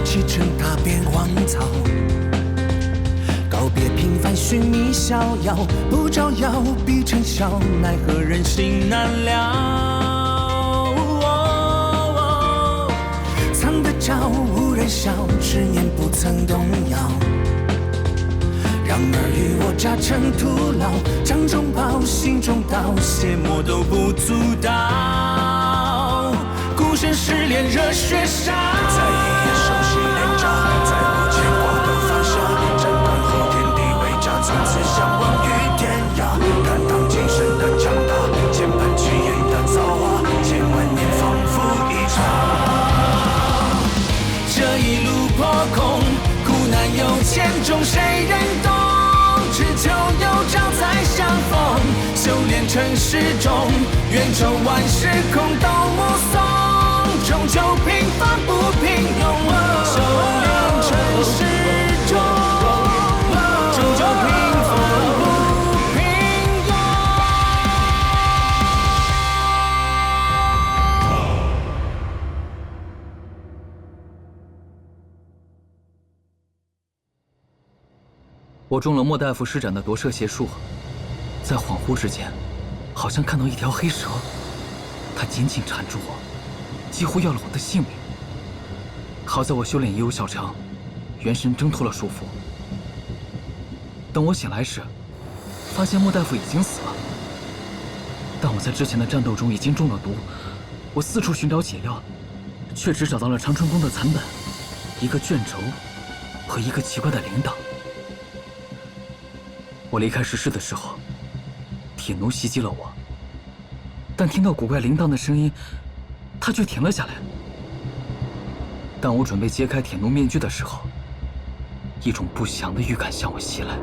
启程踏遍荒草，告别平凡，寻觅逍遥，不招摇必尘嚣，奈何人心难料。藏得着无人晓，执念不曾动摇。让尔虞我诈成徒劳，掌中宝，心中刀，邪魔都不阻挡。孤身失恋热血烧，在一夜熟悉连招，在无牵挂的放下，斩断后天地为家，从此相忘于天涯。看当今生的强大，千般奇艳的造化，千万年仿佛一场。这一路破空，苦难有千种，谁人懂？只求有朝再相逢，修炼成始终，愿周万事空都目送。终究平凡不平庸，修炼成始终，终究平凡不平庸。我中了莫大夫施展的夺舍邪术，在恍惚之间，好像看到一条黑蛇，它紧紧缠住我。几乎要了我的性命。好在我修炼已有小成，元神挣脱了束缚。等我醒来时，发现莫大夫已经死了。但我在之前的战斗中已经中了毒，我四处寻找解药，却只找到了长春宫的残本、一个卷轴和一个奇怪的铃铛。我离开石室的时候，铁奴袭击了我，但听到古怪铃铛的声音。他却停了下来。当我准备揭开铁奴面具的时候，一种不祥的预感向我袭来。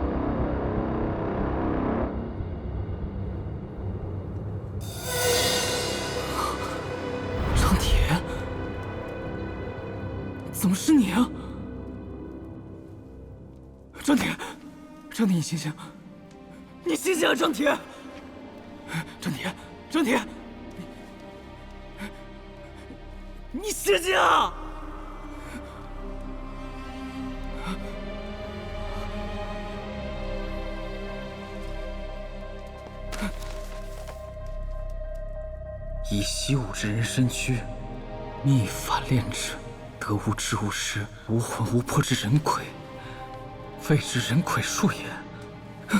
张铁，怎么是你啊？张铁，张铁，你醒醒！你醒醒啊，张铁！张铁，张铁！你醒醒啊！以习武之人身躯，秘法炼制，得无知无识、无魂无魄之人魁，谓之人魁术也。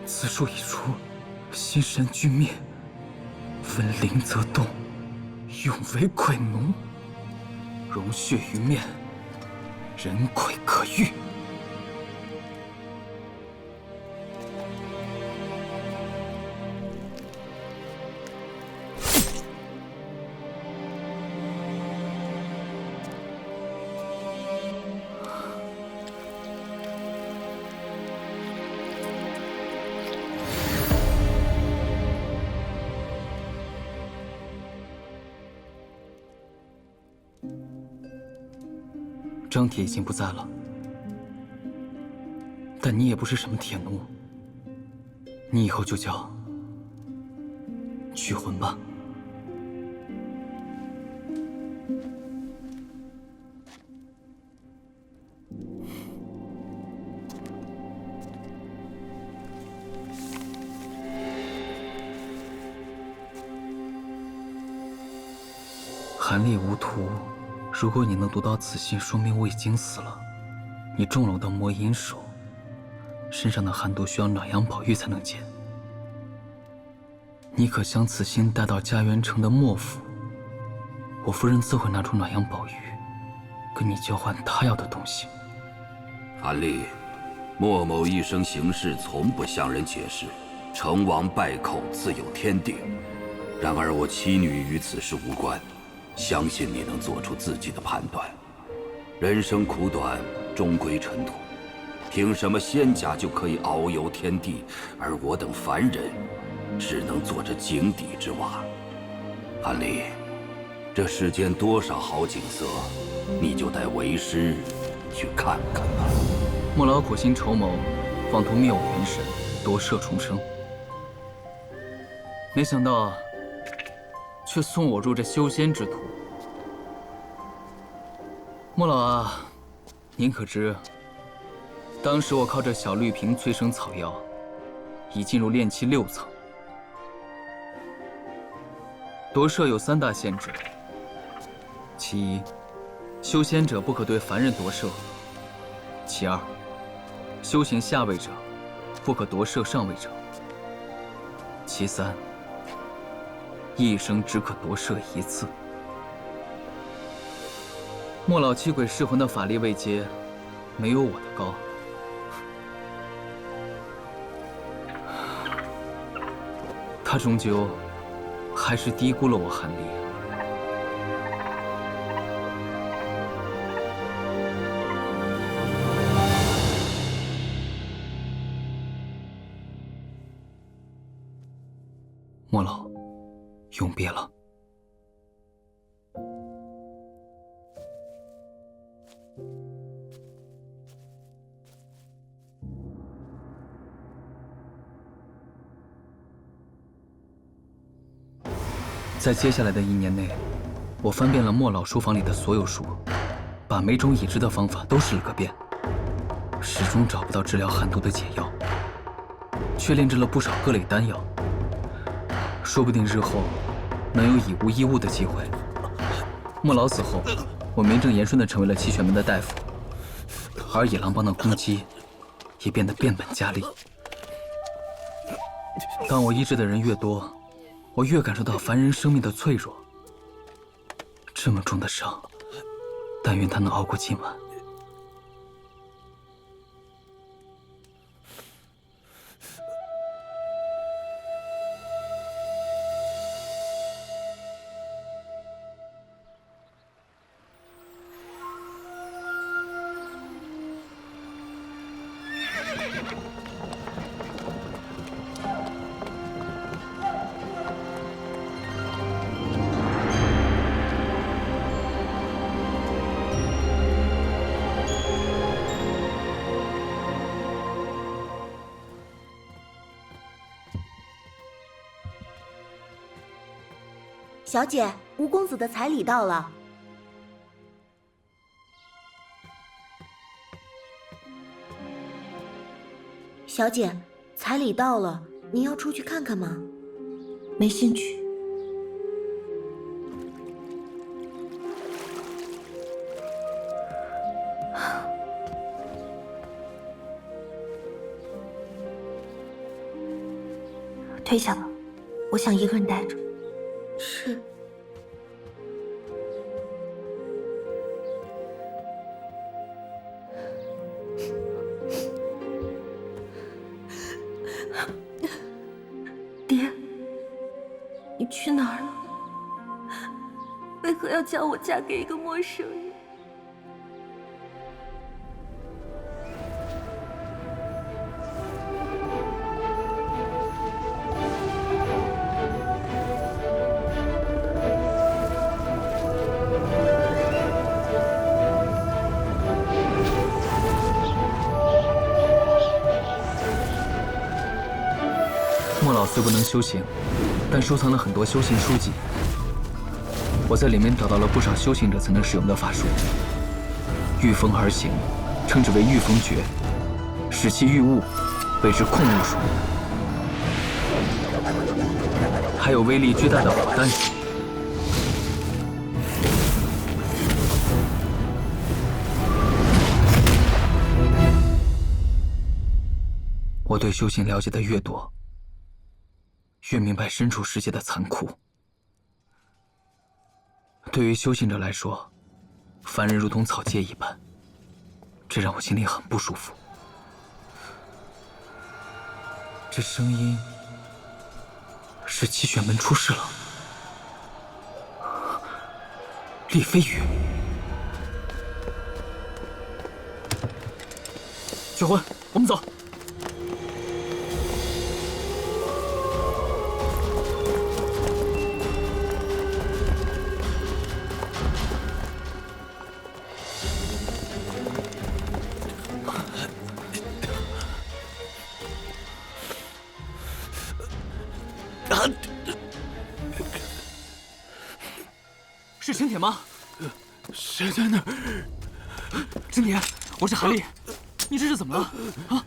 此术一出，心神俱灭。闻铃则动，永为鬼奴，容血于面，人鬼可遇。张铁已经不在了，但你也不是什么铁奴，你以后就叫曲魂吧。寒烈无图。如果你能读到此信，说明我已经死了。你中了我的魔银手，身上的寒毒需要暖阳宝玉才能解。你可将此信带到嘉园城的莫府，我夫人自会拿出暖阳宝玉，跟你交换她要的东西。韩立，莫某一生行事从不向人解释，成王败寇自有天定。然而我妻女与此事无关。相信你能做出自己的判断。人生苦短，终归尘土。凭什么仙家就可以遨游天地，而我等凡人只能做这井底之蛙？韩离，这世间多少好景色，你就带为师去看看吧。莫老苦心筹谋，妄图灭我元神，夺舍重生，没想到却送我入这修仙之途。莫老啊，您可知，当时我靠着小绿瓶催生草药，已进入炼气6层。夺舍有3大限制：其一，修仙者不可对凡人夺舍；其二，修行下位者不可夺舍上位者；其三，一生只可夺舍1次。莫老七鬼噬魂的法力位阶没有我的高，他终究还是低估了我韩离。莫老，永别了。在接下来的1年内，我翻遍了莫老书房里的所有书，把每种已知的方法都试了个遍，始终找不到治疗寒毒的解药，却炼制了不少各类丹药。说不定日后能有以物易物的机会。莫老死后，我名正言顺地成为了七玄门的大夫，而野狼帮的攻击也变得变本加厉。当我医治的人越多，我越感受到凡人生命的脆弱。这么重的伤，但愿他能熬过今晚。小姐，吴公子的彩礼到了。小姐，彩礼到了，您要出去看看吗？没兴趣。退下吧，我想一个人待着。是。爹，你去哪儿了？为何要叫我嫁给一个陌生人？莫老虽不能修行，但收藏了很多修行书籍。我在里面找到了不少修行者才能使用的法术。御风而行，称之为御风诀；使其御物，谓之控物术。还有威力巨大的火弹术。我对修行了解的越多，越明白身处世界的残酷。对于修行者来说，凡人如同草芥一般，这让我心里很不舒服。这声音是七玄门出事了。厉飞羽，雪魂，我们走。是沈铁吗？谁在那儿？沈铁，我是韩立，你这是怎么了？啊？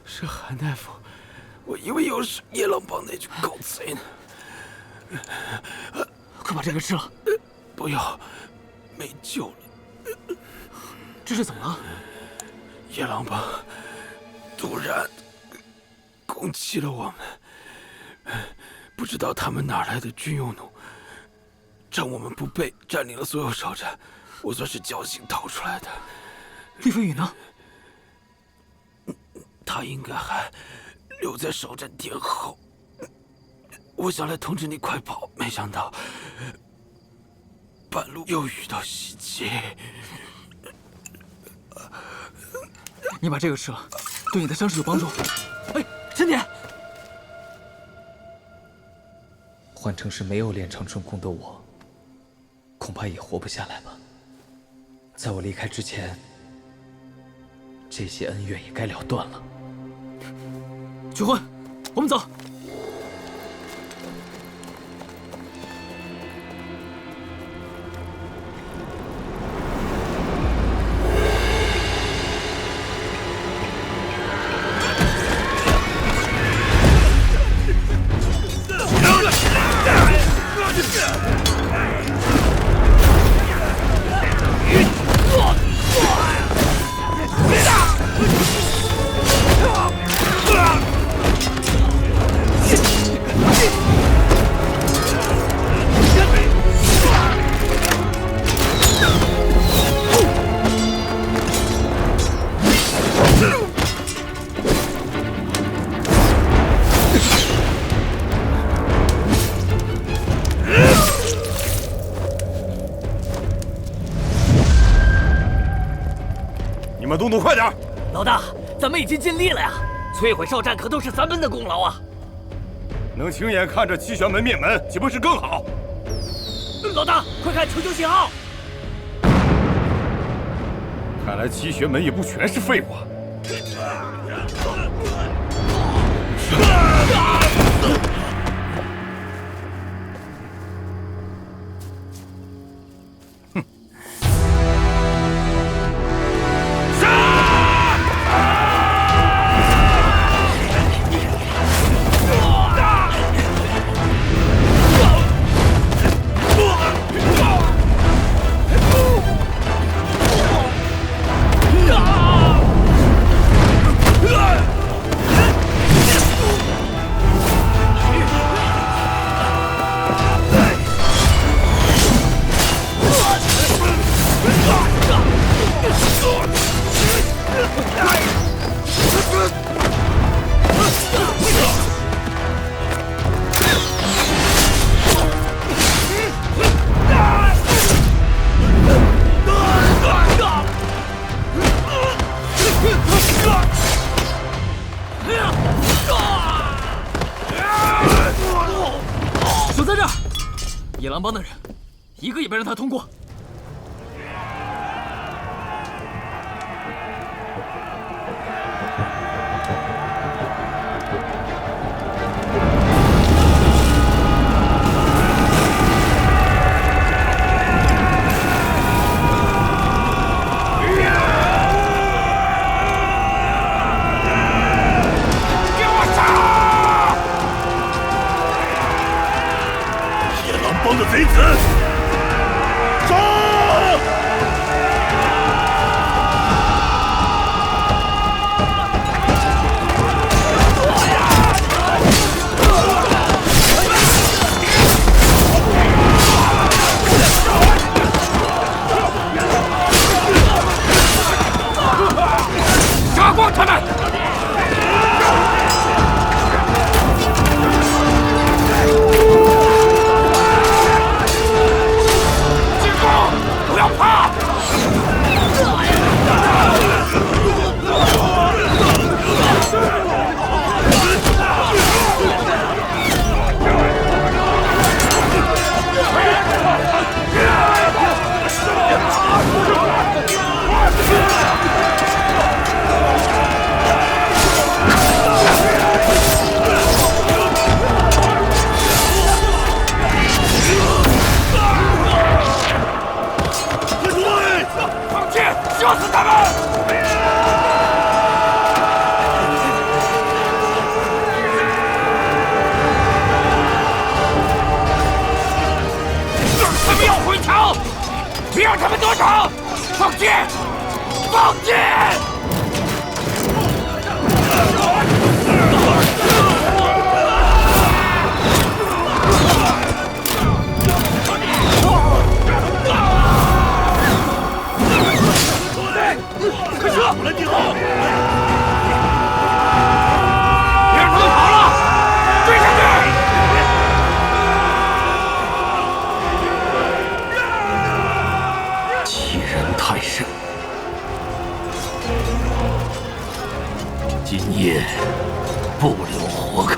是韩大夫，我以为又是野狼帮那群狗贼呢。快把这个吃了。不要，没救了。这是怎么了？野狼帮突然攻击了我们，不知道他们哪来的军用弩，趁我们不备，占领了所有哨站，我算是侥幸逃出来的。厉飞羽呢？他应该还留在哨站殿后。我想来通知你快跑，没想到半路又遇到袭击。你把这个吃了，对你的伤势有帮助。哎，沈铁，换成是没有练长春功的我，恐怕也活不下来吧。在我离开之前，这些恩怨也该了断了。取婚，我们走。你们动作快点！老大，咱们已经尽力了呀！摧毁哨站可都是咱们的功劳啊！能亲眼看着七玄门灭门，岂不是更好？老大，快看求救信号！看来七玄门也不全是废物。守在这儿，野狼帮的人，一个也别让他通过。帮的贼子，杀！杀光他们！让他们夺手！放弃！放弃！快撤！我来顶后！别让他们跑了！追上去！欺人太甚！今夜不留活口。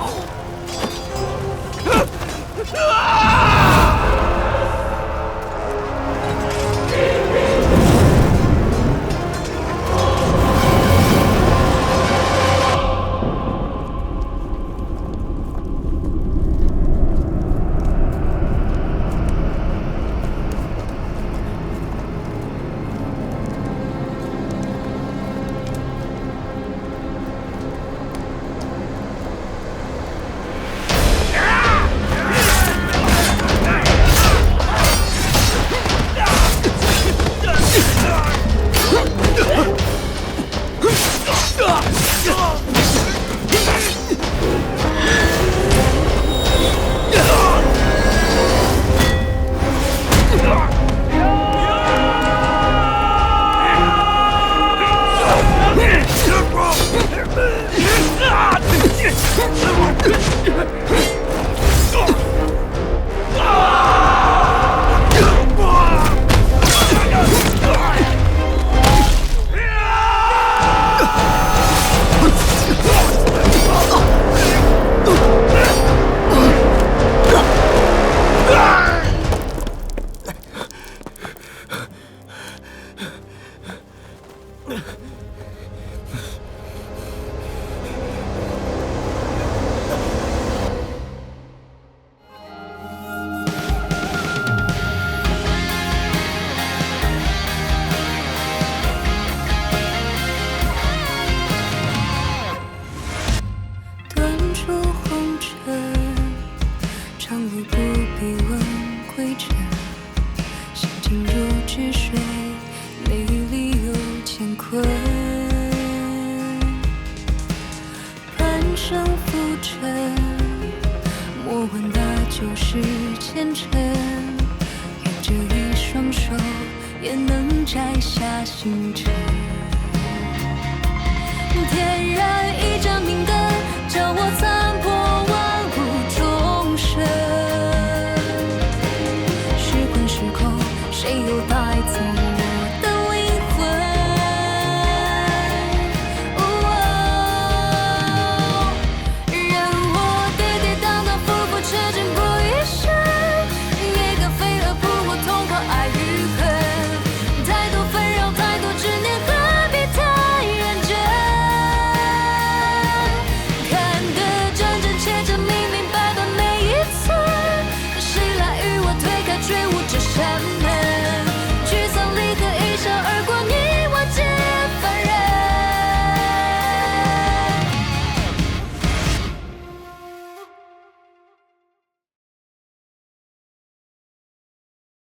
就是前程，有这一双手也能摘下星辰。点燃一盏明灯，叫我在